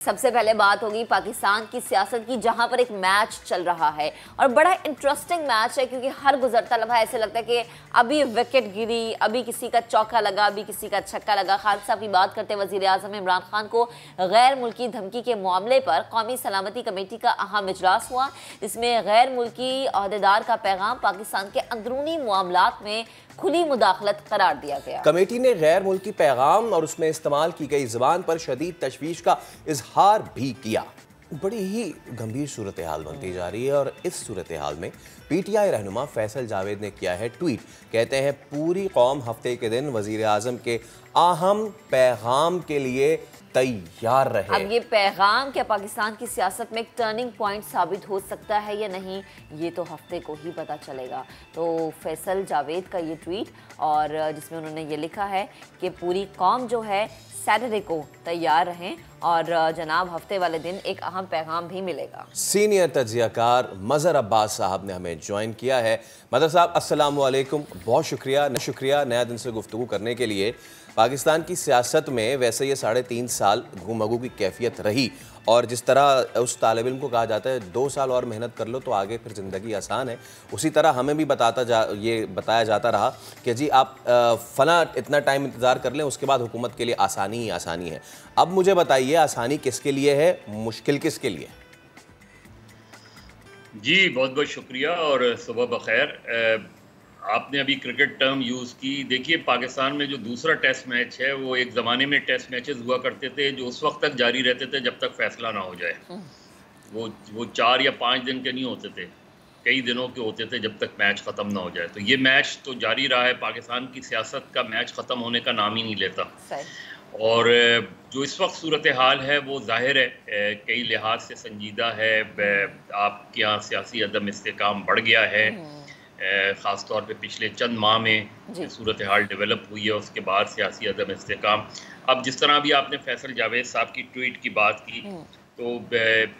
سب سے پہلے بات ہوگی پاکستان کی سیاست کی، جہاں پر ایک میچ چل رہا ہے اور بڑا انٹرسٹنگ میچ ہے، کیونکہ ہر گزرتا لمحہ ایسے لگتا ہے کہ ابھی وکٹ گری، ابھی کسی کا چوکا لگا، ابھی کسی کا چھکا لگا۔ خالد صاحب کی بات کرتے ہیں، وزیر اعظم عمران خان کو غیر ملکی دھمکی کے معاملے پر قومی سلامتی کمیٹی کا اہم اجلاس ہوا، جس میں غیر ملکی عہدیدار کا پیغام پاکستان کے اندرونی معاملات میں کھلی مداخلت قرار دیا گیا۔ کمیٹی نے غیر ملکی پیغام اور اس میں استعمال کی گئی زبان پر شدید تشویش کا اظہار بھی کیا۔ بڑی ہی گمبھیر صورتحال بنتی جا رہی ہے، اور اس صورتحال میں پی ٹی آئی رہنما فیصل جاوید نے کیا ہے ٹویٹ۔ کہتے ہیں پوری قوم ہفتے کے دن وزیر اعظم کے اہم پیغام کے لیے تیار رہے۔ اب یہ پیغام کیا پاکستان کی سیاست میں ایک ٹرننگ پوائنٹ ثابت ہو سکتا ہے یا نہیں، یہ تو ہفتے کو ہی پتہ چلے گا۔ تو فیصل جاوید کا یہ ٹویٹ، اور جس میں انہوں نے یہ لکھا ہے کہ پوری قوم جو ہے سیٹرڈے کو تیار رہیں، اور جناب ہفتے والے دن ایک اہم پیغام بھی ملے گا۔ سینئر تجزیہ کار مظہر عباس صاحب نے ہمیں جوائن کیا ہے۔ مظہر صاحب السلام علیکم، بہت شکریہ نیا دن سے گفتگو کرنے کے لیے۔ پاکستان کی سیاست میں ویسے یہ 3.5 سال گفتگو کی کیفیت رہی، اور جس طرح اس طالب علم کو کہا جاتا ہے 2 سال اور محنت کر لو تو آگے پھر زندگی آسان ہے، اسی طرح ہمیں بھی یہ بتایا جاتا رہا کہ جی آپ فلاں اتنا ٹائم انتظار کر لیں، اس کے بعد حکومت کے لیے آسانی ہی آسانی ہے۔ اب مجھے بتائیے آسانی کس کے لیے ہے، مشکل کس کے لیے؟ جی بہت بہت شکریہ اور صبح بخیر۔ آپ نے ابھی کرکٹ ٹرم یوز کی، دیکھیے پاکستان میں جو دوسرا ٹیسٹ میچ ہے وہ ایک زمانے میں ٹیسٹ میچز ہوا کرتے تھے جو اس وقت تک جاری رہتے تھے جب تک فیصلہ نہ ہو جائے۔ وہ 4 یا 5 دن کے نہیں ہوتے تھے، کئی دنوں کے ہوتے تھے جب تک میچ ختم نہ ہو جائے۔ تو یہ میچ تو جاری رہا ہے، پاکستان کی سیاست کا میچ ختم ہونے کا نام ہی نہیں لیتا۔ اور جو اس وقت صورتحال ہے وہ ظاہر ہے کئی لحاظ سے سنجیدہ ہے۔ آپ کے یہاں سیاسی عدم استحکام بڑھ گیا ہے، خاص طور پہ پچھلے چند ماہ میں صورتحال ڈیولپ ہوئی ہے، اس کے بعد سیاسی عدم استحکام۔ اب جس طرح بھی آپ نے فیصل جاوید صاحب کی ٹویٹ کی بات کی، تو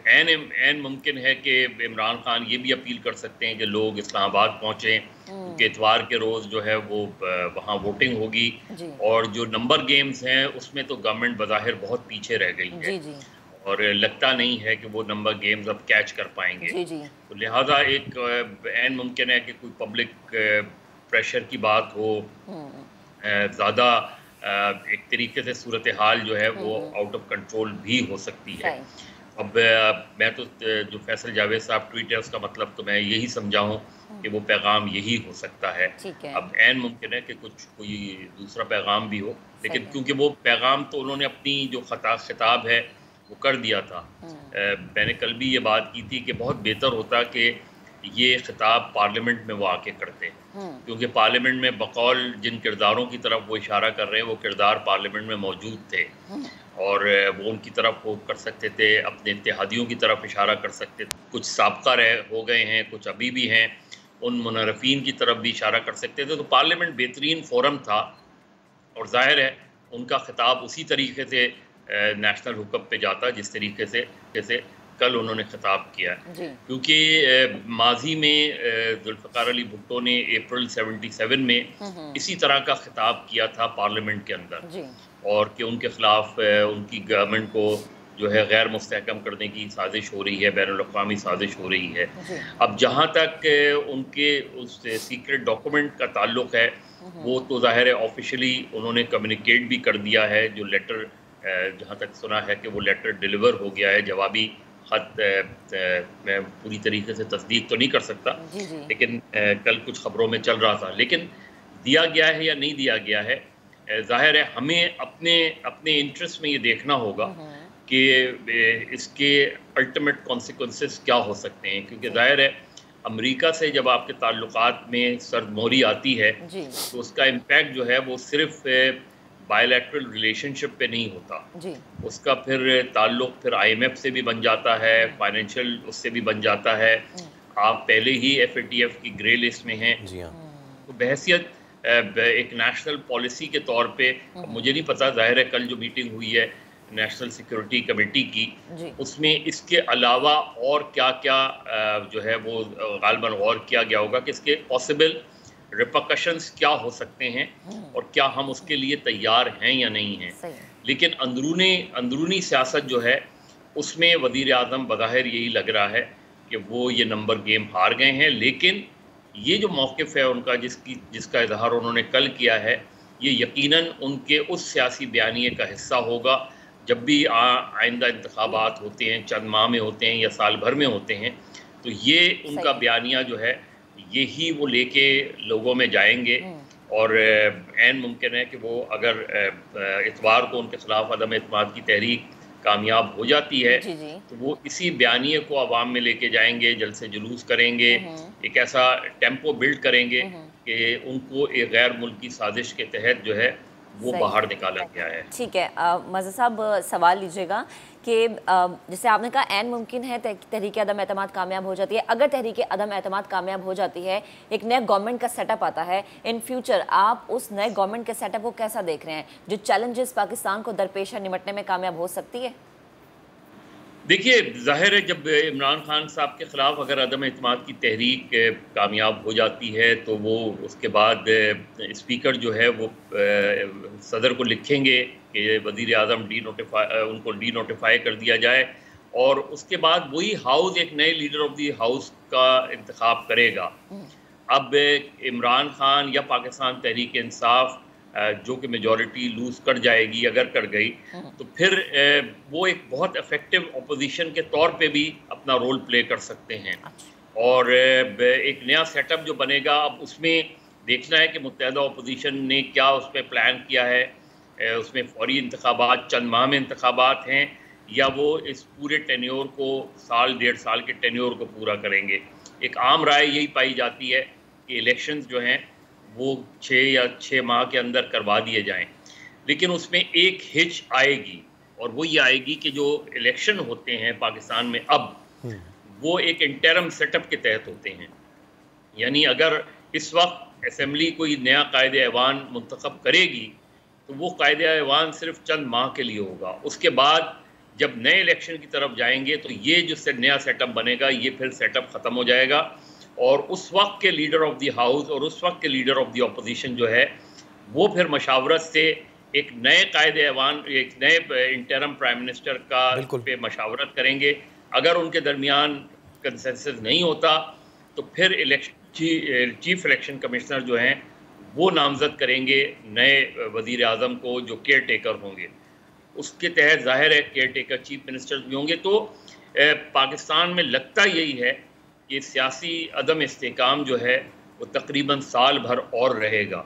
عین ممکن ہے کہ عمران خان یہ بھی اپیل کر سکتے ہیں کہ لوگ اسلام آباد پہنچیں، کیونکہ اتوار کے روز جو ہے وہ وہاں ووٹنگ ہوگی، اور جو نمبر گیمز ہیں اس میں تو گورنمنٹ بظاہر بہت پیچھے رہ گئی ہے، اور لگتا نہیں ہے کہ وہ نمبر گیمز اب کیچ کر پائیں گے۔ تو لہٰذا ایک عین ممکن ہے کہ کوئی پبلک پریشر کی بات ہو، زیادہ ایک طریقے سے صورتحال جو ہے وہ آؤٹ آف کنٹرول بھی ہو سکتی ہے۔ اب میں تو جو فیصل جاوید صاحب ٹویٹ ہے اس کا مطلب تو میں یہی سمجھا ہوں کہ وہ پیغام یہی ہو سکتا ہے۔ اب عین ممکن ہے کہ کوئی دوسرا پیغام بھی ہو، لیکن کیونکہ وہ پیغام تو انہوں نے اپنی جو خطاب ہے وہ کر دیا تھا۔ میں نے کل بھی یہ بات کی تھی کہ بہت بہتر ہوتا کہ یہ خطاب پارلیمنٹ میں وہ آ کے کرتے، کیونکہ پارلیمنٹ میں بقول جن کرداروں کی طرف وہ اشارہ کر رہے ہیں وہ کردار پارلیمنٹ میں موجود تھے، اور وہ ان کی طرف وہ کر سکتے تھے، اپنے اتحادیوں کی طرف اشارہ کر سکتے تھے، کچھ سابقہ ہو گئے ہیں، کچھ ابھی بھی ہیں، ان منحرفین کی طرف بھی اشارہ کر سکتے تھے۔ تو پارلیمنٹ بہترین فورم تھا، اور ظاہر ہے ان کا خطاب اسی طریقے سے نیشنل حکم پہ جاتا جس طریقے سے جیسے کل انہوں نے خطاب کیا، کیونکہ ماضی میں ذوالفقار علی بھٹو نے اپریل 77 میں اسی طرح کا خطاب کیا تھا پارلیمنٹ کے اندر، اور کہ ان کے خلاف ان کی گورنمنٹ کو جو ہے غیر مستحکم کرنے کی سازش ہو رہی ہے، بین الاقوامی سازش ہو رہی ہے۔ اب جہاں تک ان کے اس سیکرٹ ڈاکومنٹ کا تعلق ہے، وہ تو ظاہر ہے آفیشلی انہوں نے کمیونیکیٹ بھی کر دیا ہے، جو لیٹر جہاں تک سنا ہے کہ وہ لیٹر ڈیلیور ہو گیا ہے، جوابی خط۔ میں پوری طریقے سے تصدیق تو نہیں کر سکتا، لیکن کل کچھ خبروں میں چل رہا تھا، لیکن دیا گیا ہے یا نہیں دیا گیا ہے، ظاہر ہے ہمیں اپنے انٹرسٹ میں یہ دیکھنا ہوگا کہ اس کے الٹیمیٹ کانسیکوینسز کیا ہو سکتے ہیں، کیونکہ ظاہر ہے امریکہ سے جب آپ کے تعلقات میں سرد موری آتی ہے تو اس کا امپیکٹ جو ہے وہ صرف بائیلیٹرل ریلیشن شپ پہ نہیں ہوتا، اس کا پھر تعلق پھر IMF سے بھی بن جاتا ہے، فائنینشیل اس سے بھی بن جاتا ہے، آپ پہلے ہی FATF کی گرے لسٹ میں ہیں۔ تو بحیثیت ایک نیشنل پالیسی کے طور پہ مجھے نہیں پتا، ظاہر ہے کل جو میٹنگ ہوئی ہے نیشنل سیکیورٹی کمیٹی کی، اس میں اس کے علاوہ اور کیا کیا جو ہے وہ غالباً غور کیا گیا ہوگا کہ اس کے پاسبل ریپرکشنز کیا ہو سکتے ہیں، اور کیا ہم اس کے لیے تیار ہیں یا نہیں ہیں۔ لیکن اندرونی سیاست جو ہے اس میں وزیر اعظم بظاہر یہی لگ رہا ہے کہ وہ یہ نمبر گیم ہار گئے ہیں، لیکن یہ جو موقف ہے ان کا جس کا اظہار انہوں نے کل کیا ہے، یہ یقیناً ان کے اس سیاسی بیانیے کا حصہ ہوگا جب بھی آئندہ انتخابات ہوتے ہیں، چند ماہ میں ہوتے ہیں یا سال بھر میں ہوتے ہیں، تو یہ ان کا بیانیہ جو ہے یہی وہ لے کے لوگوں میں جائیں گے، اور عین ممکن ہے کہ وہ اگر اتوار کو ان کے خلاف عدم اعتماد کی تحریک کامیاب ہو جاتی ہے تو وہ اسی بیانیے کو عوام میں لے کے جائیں گے، جلسے جلوس کریں گے، ایک ایسا ٹیمپو بلڈ کریں گے کہ ان کو ایک غیر ملکی سازش کے تحت جو ہے وہ باہر نکالا گیا ہے۔ ٹھیک ہے، مظہر صاحب سوال لیجئے گا کہ جیسے آپ نے کہا عین ممکن ہے تحریک عدم اعتماد کامیاب ہو جاتی ہے، اگر تحریک عدم اعتماد کامیاب ہو جاتی ہے، ایک نئے گورنمنٹ کا سیٹ اپ آتا ہے، ان فیوچر آپ اس نئے گورنمنٹ کے سیٹ اپ کو کیسا دیکھ رہے ہیں؟ جو چیلنجز پاکستان کو درپیش ہے نمٹنے میں کامیاب ہو سکتی ہے؟ دیکھیے ظاہر ہے جب عمران خان صاحب کے خلاف اگر عدم اعتماد کی تحریک کامیاب ہو جاتی ہے تو وہ اس کے بعد اسپیکر جو ہے وہ صدر کو لکھیں گے کہ وزیر اعظم ان کو ڈی نوٹیفائی کر دیا جائے، اور اس کے بعد وہی ہاؤس ایک نئے لیڈر آف دی ہاؤس کا انتخاب کرے گا۔ اب عمران خان یا پاکستان تحریک انصاف جو کہ میجورٹی لوز کر جائے گی، اگر کر گئی تو پھر وہ ایک بہت افیکٹو اپوزیشن کے طور پہ بھی اپنا رول پلے کر سکتے ہیں، اور ایک نیا سیٹ اپ جو بنے گا اب اس میں دیکھنا ہے کہ متحدہ اپوزیشن نے کیا اس پہ پلان کیا ہے، اس میں فوری انتخابات، چند ماہ میں انتخابات ہیں، یا وہ اس پورے ٹینیور کو سال ڈیڑھ سال کے ٹینیور کو پورا کریں گے۔ ایک عام رائے یہی پائی جاتی ہے کہ الیکشنز جو ہیں وہ 6 ماہ کے اندر کروا دیے جائیں، لیکن اس میں ایک ہچ آئے گی، اور وہ یہ آئے گی کہ جو الیکشن ہوتے ہیں پاکستان میں اب وہ ایک انٹرم سیٹ اپ کے تحت ہوتے ہیں، یعنی اگر اس وقت اسمبلی کوئی نیا قائد ایوان منتخب کرے گی تو وہ قائد ایوان صرف چند ماہ کے لیے ہوگا، اس کے بعد جب نئے الیکشن کی طرف جائیں گے تو یہ جو نیا سیٹ اپ بنے گا یہ پھر سیٹ اپ ختم ہو جائے گا، اور اس وقت کے لیڈر آف دی ہاؤس اور اس وقت کے لیڈر آف دی اپوزیشن جو ہے وہ پھر مشاورت سے ایک نئے قائد ایوان، ایک نئے انٹرم پرائم منسٹر کا پہ مشاورت کریں گے۔ اگر ان کے درمیان کنسنسس نہیں ہوتا تو پھر چیف الیکشن کمشنر جو ہیں وہ نامزد کریں گے نئے وزیر اعظم کو جو کیئر ٹیکر ہوں گے، اس کے تحت ظاہر ہے کیئر ٹیکر چیف منسٹر بھی ہوں گے۔ تو پاکستان میں لگتا یہی ہے کہ سیاسی عدم استحکام جو ہے وہ تقریباً سال بھر اور رہے گا،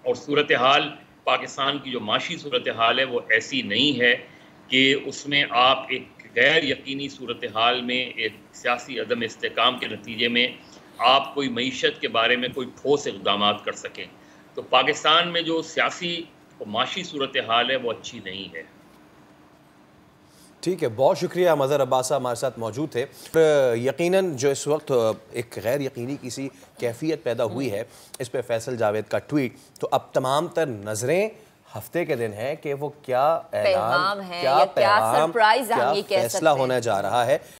اور صورتحال پاکستان کی جو معاشی صورتحال ہے وہ ایسی نہیں ہے کہ اس میں آپ ایک غیر یقینی صورتحال میں ایک سیاسی عدم استحکام کے نتیجے میں آپ کوئی معیشت کے بارے میں کوئی ٹھوس اقدامات کر سکیں۔ تو پاکستان میں جو سیاسی اور معاشی صورتحال ہے وہ اچھی نہیں ہے۔ ٹھیک ہے، بہت شکریہ مظہر عباس صاحب ہمارے ساتھ موجود تھے۔ یقیناً جو اس وقت ایک غیر یقینی کسی کیفیت پیدا ہوئی ہے، اس پہ فیصل جاوید کا ٹویٹ، تو اب تمام تر نظریں ہفتے کے دن ہیں کہ وہ کیا اعلان، کیا پیغام، کیا فیصلہ ہونے جا رہا ہے۔